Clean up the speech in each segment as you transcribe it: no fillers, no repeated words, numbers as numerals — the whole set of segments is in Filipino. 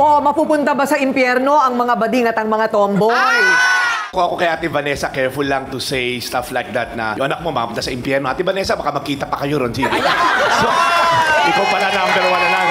O mapupunta ba sa impyerno ang mga bading at ang mga tomboy? Kung ako kay Ate Vanessa, careful lang to say stuff like that na yung anak mo mapunta sa impyerno. Ate Vanessa, baka magkita pa kayo ron. Sige. So, ikaw pala number one na lang.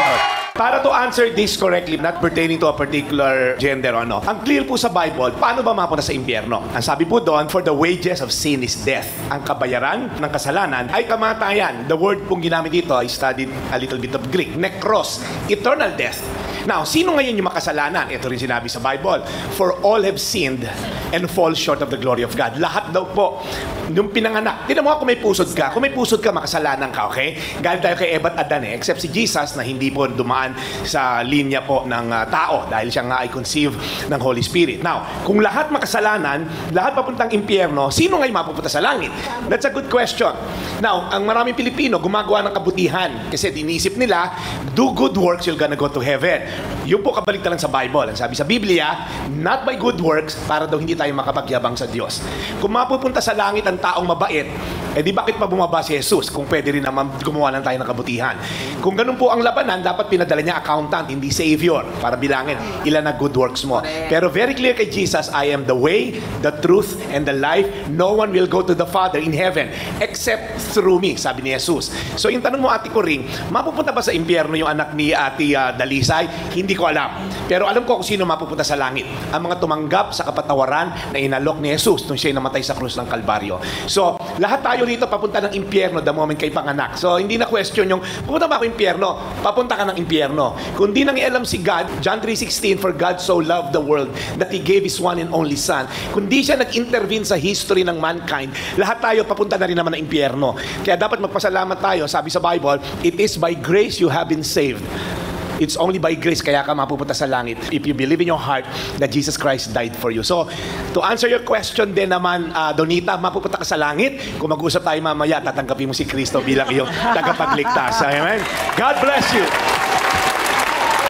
Para to answer this correctly, not pertaining to a particular gender o ano, ang clear po sa Bible, paano ba mapunta sa impyerno? Ang sabi po doon, for the wages of sin is death. Ang kabayaran ng kasalanan ay kamatayan. The word pong ginamit dito, I studied a little bit of Greek, nekros, eternal death. Now, sino ngayon yung makasalanan? Ito rin sinabi sa Bible, for all have sinned and fall short of the glory of God. Lahat daw po, nung pinanganak, tinan mo kung may pusod ka. Kung may pusod ka, makasalanan ka, okay? Galing tayo kay Eva at Adan except si Jesus na hindi po dumaan sa linya po ng tao dahil siya nga ay conceive ng Holy Spirit. Now, kung lahat makasalanan, lahat papuntang impyerno, sino ngayon mapupunta sa langit? That's a good question. Now, ang maraming Pilipino gumagawa ng kabutihan kasi dinisip nila, do good works, you're gonna go to heaven. Yung po kabaligtaran sa Bible. Ang sabi sa Biblia, not by good works, para daw hindi tayo makapagyabang sa Diyos. Kung mapupunta sa langit ang taong mabait, eh di bakit pa bumaba si Jesus kung pwede rin naman gumawa lang tayo ng kabutihan? Kung ganun po ang labanan, dapat pinadala niya accountant, hindi savior, para bilangin ilan na good works mo. Pero very clear kay Jesus, I am the way, the truth, and the life. No one will go to the Father in heaven except through me, sabi ni Jesus. So yung tanong mo, Ate Coring, mapupunta ba sa impyerno yung anak ni Ate Dalisay? Hindi ko alam. Pero alam ko kung sino mapupunta sa langit. Ang mga tumanggap sa kapatawaran na inalok ni Jesus nung siya'y namatay sa krus ng Kalbaryo. So, lahat tayo rito papunta ng impyerno the moment kay panganak. So, hindi na question yung, pupunta ba ako impyerno? Papunta ka ng impyerno. Kung di nang ialam si God, John 3:16, for God so loved the world that He gave His one and only Son. Kung di siya nag-intervene sa history ng mankind, lahat tayo papunta na rin naman ng impyerno. Kaya dapat magpasalamat tayo. Sabi sa Bible, it is by grace you have been saved. It's only by grace kaya ka mapupunta sa langit if you believe in your heart that Jesus Christ died for you. So, to answer your question din naman, Donita, mapupunta ka sa langit. Kung mag-usap tayo mamaya, tatanggapin mo si Kristo bilang iyong tagapagligtas. Amen? God bless you.